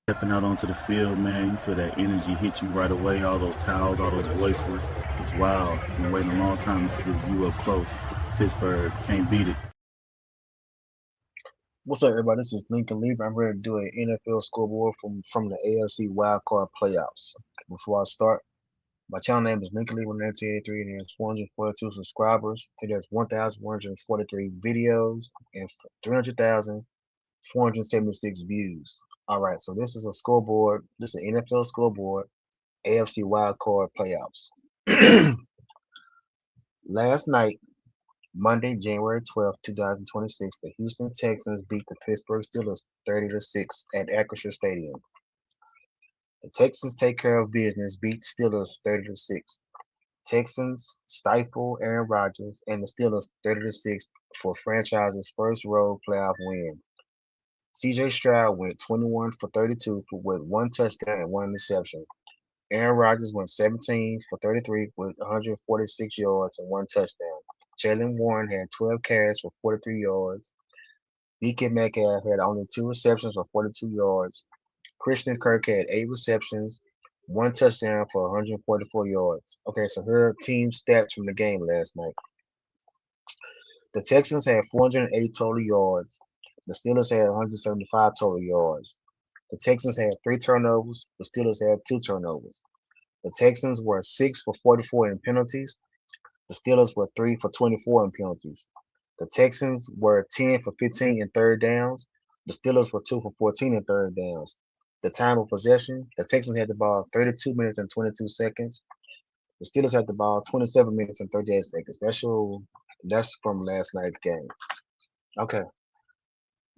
Stepping out onto the field, man, you feel that energy hit you right away. All those towels, all those voices. It's wild. Been waiting a long time to see this view up close. Pittsburgh can't beat it. What's up, everybody? This is Lincoln Lee. I'm ready to do an NFL scoreboard from the AFC Wildcard Playoffs. Before I start, my channel name is Lincoln Lee 1983 and it has 442 subscribers. It has 1,143 videos and 300,476 views. All right, so this is a scoreboard. This is an NFL scoreboard, AFC Wildcard Playoffs. Last night, Monday, January 12th, 2026, the Houston Texans beat the Pittsburgh Steelers 30-6 at Acrisure Stadium. The Texans take care of business, beat the Steelers 30-6. Texans stifle Aaron Rodgers and the Steelers 30-6 for franchise's first road playoff win. CJ Stroud went 21 for 32 with one touchdown and one interception. Aaron Rodgers went 17 for 33 with 146 yards and one touchdown. Jalen Warren had 12 carries for 43 yards. DK Metcalf had only two receptions for 42 yards. Christian Kirk had eight receptions, one touchdown for 144 yards. Okay, so here are team stats from the game last night. The Texans had 408 total yards. The Steelers had 175 total yards. The Texans had three turnovers. The Steelers had two turnovers. The Texans were 6 for 44 in penalties. The Steelers were 3 for 24 in penalties. The Texans were 10 for 15 in third downs. The Steelers were 2 for 14 in third downs. The time of possession, the Texans had the ball 32 minutes and 22 seconds. The Steelers had the ball 27 minutes and 38 seconds. That's from last night's game. Okay.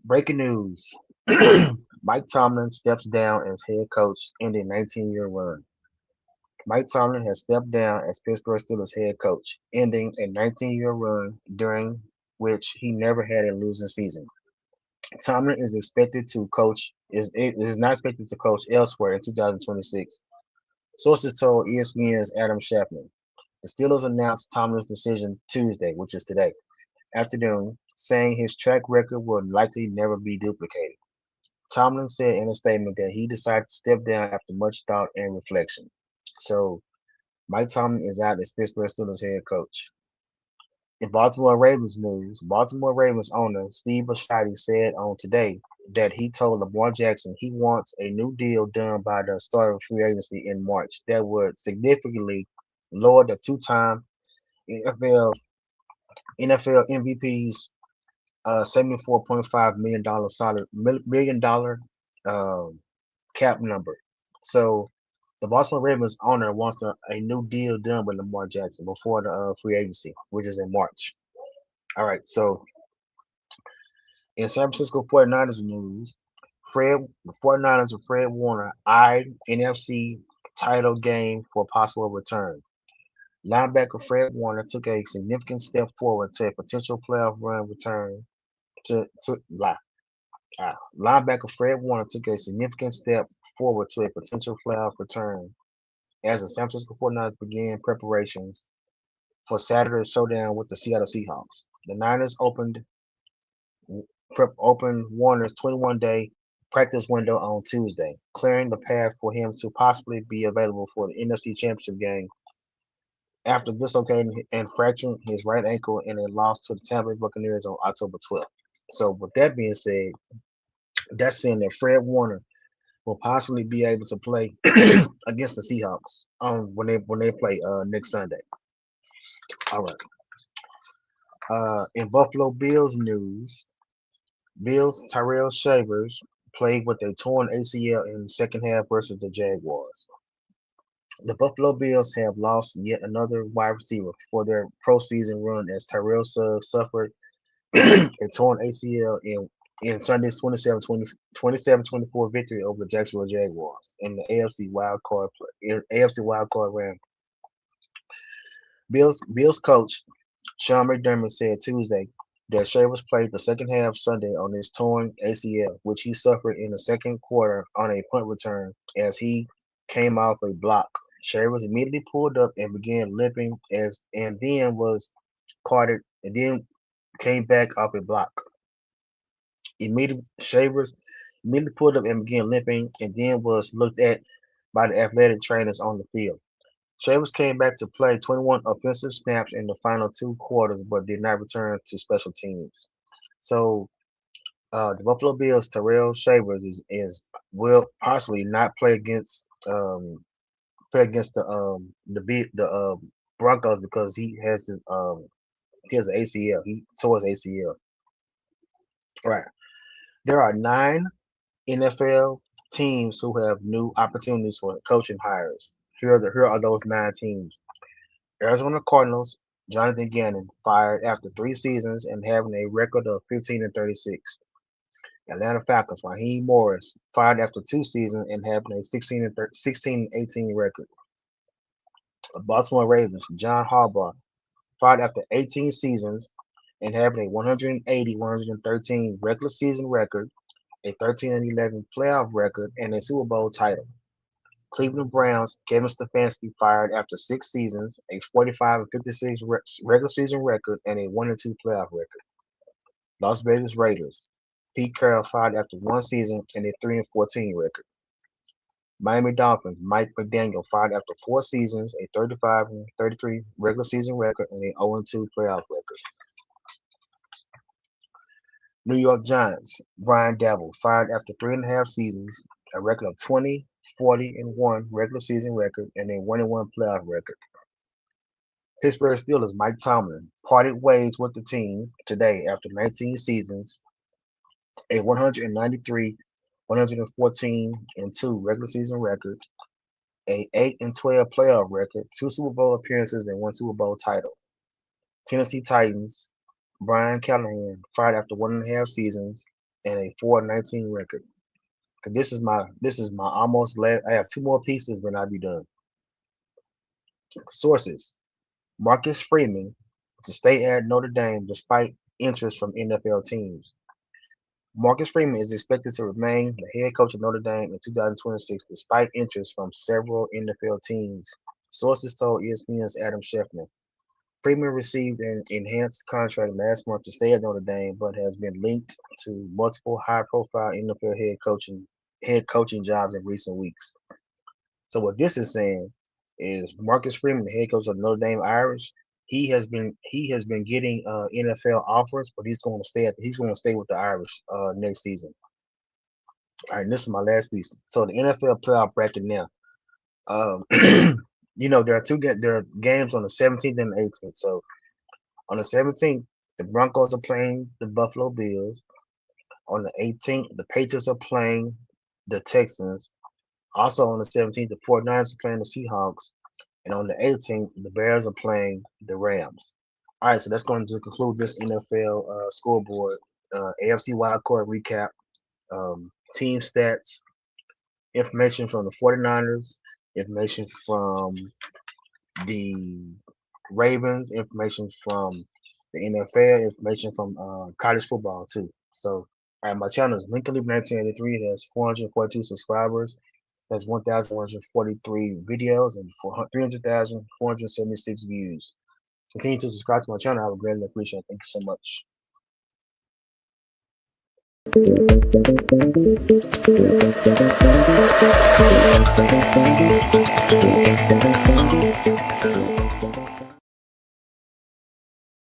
Breaking news. Mike Tomlin steps down as head coach, ending 19-year run. Mike Tomlin has stepped down as Pittsburgh Steelers head coach, ending a 19-year run during which he never had a losing season. Tomlin is not expected to coach elsewhere in 2026. Sources told ESPN's Adam Schefter. The Steelers announced Tomlin's decision Tuesday, which is today afternoon, saying his track record will likely never be duplicated. Tomlin said in a statement that he decided to step down after much thought and reflection. So Mike Tomlin is out as Pittsburgh Steelers head coach. In Baltimore Ravens news, Baltimore Ravens owner Steve Bisciotti said on Today that he told Lamar Jackson he wants a new deal done by the start of free agency in March that would significantly lower the two-time NFL MVP's $74.5 million million um, cap number. So the Baltimore Ravens owner wants a new deal done with Lamar Jackson before the free agency, which is in March. All right, so in San Francisco 49ers news, the 49ers with Fred Warner eyed NFC title game for possible return. Linebacker Fred Warner took a significant step forward to a potential playoff run return to linebacker Fred Warner took a significant step forward to a potential playoff return as the San Francisco 49ers began preparations for Saturday's showdown with the Seattle Seahawks. The Niners opened Warner's 21-day practice window on Tuesday, clearing the path for him to possibly be available for the NFC Championship game after dislocating and fracturing his right ankle in a loss to the Tampa Bay Buccaneers on October 12th. So, with that being said, that's saying that Fred Warner will possibly be able to play against the Seahawks when they play next Sunday. All right. In Buffalo Bills news, Bills Tyrell Shavers played with a torn ACL in the second half versus the Jaguars. The Buffalo Bills have lost yet another wide receiver for their postseason run as Tyrell Suggs suffered a torn ACL in Sunday's 27-24 victory over the Jacksonville Jaguars in the AFC wildcard round. Bills coach Sean McDermott said Tuesday that Shavers played the second half Sunday on his torn ACL, which he suffered in the second quarter on a punt return as he came off a block. Shavers immediately pulled up and began limping and then was carted and then came back off a block. Immediately Shavers immediately pulled up and began limping, and then was looked at by the athletic trainers on the field. Shavers came back to play 21 offensive snaps in the final two quarters, but did not return to special teams. So the Buffalo Bills, Terrell Shavers is will possibly not play against the Broncos because he has an ACL. He tore his ACL. Right. There are 9 NFL teams who have new opportunities for coaching hires. Here are those 9 teams. Arizona Cardinals, Jonathan Gannon, fired after 3 seasons and having a record of 15-36. Atlanta Falcons, Raheem Morris, fired after 2 seasons and having a 16-18 record. The Baltimore Ravens, John Harbaugh, fired after 18 seasons and having a 180-113 regular season record, a 13-11 playoff record, and a Super Bowl title. Cleveland Browns, Kevin Stefanski, fired after 6 seasons, a 45-56 regular season record, and a 1-2 playoff record. Las Vegas Raiders, Pete Carroll, fired after 1 season and a 3-14 record. Miami Dolphins, Mike McDaniel, fired after 4 seasons, a 35-33 regular season record, and a 0-2 playoff record. New York Giants, Brian Dabble, fired after 3.5 seasons, a record of 20, 40-1 regular season record, and a 1-1 playoff record. Pittsburgh Steelers, Mike Tomlin, parted ways with the team today after 19 seasons, a 193, 114-2 regular season record, a 8-12 playoff record, 2 Super Bowl appearances, and 1 Super Bowl title. Tennessee Titans, Brian Callahan, fired after 1.5 seasons and a 4-19 record. This is my almost last. I have 2 more pieces, then I'll be done. Sources: Marcus Freeman to stay at Notre Dame despite interest from NFL teams. Marcus Freeman is expected to remain the head coach of Notre Dame in 2026 despite interest from several NFL teams. Sources told ESPN's Adam Schefter. Freeman received an enhanced contract last month to stay at Notre Dame, but has been linked to multiple high-profile NFL head coaching jobs in recent weeks. So what this is saying is Marcus Freeman, the head coach of Notre Dame Irish, he has been getting NFL offers, but he's going to stay with the Irish next season. All right, and this is my last piece. So the NFL playoff bracket now. There are games on the 17th and the 18th. So on the 17th, the Broncos are playing the Buffalo Bills. On the 18th, the Patriots are playing the Texans. Also on the 17th, the 49ers are playing the Seahawks. And on the 18th, the Bears are playing the Rams. All right, so that's going to conclude this NFL scoreboard. AFC wildcard recap, team stats, information from the 49ers, information from the Ravens, information from the NFL, information from college football too. So, my channel is Lincoln Leap 1983. It has 442 subscribers. It has 1,143 videos and 300,476 views. Continue to subscribe to my channel. I would greatly appreciate it. Thank you so much.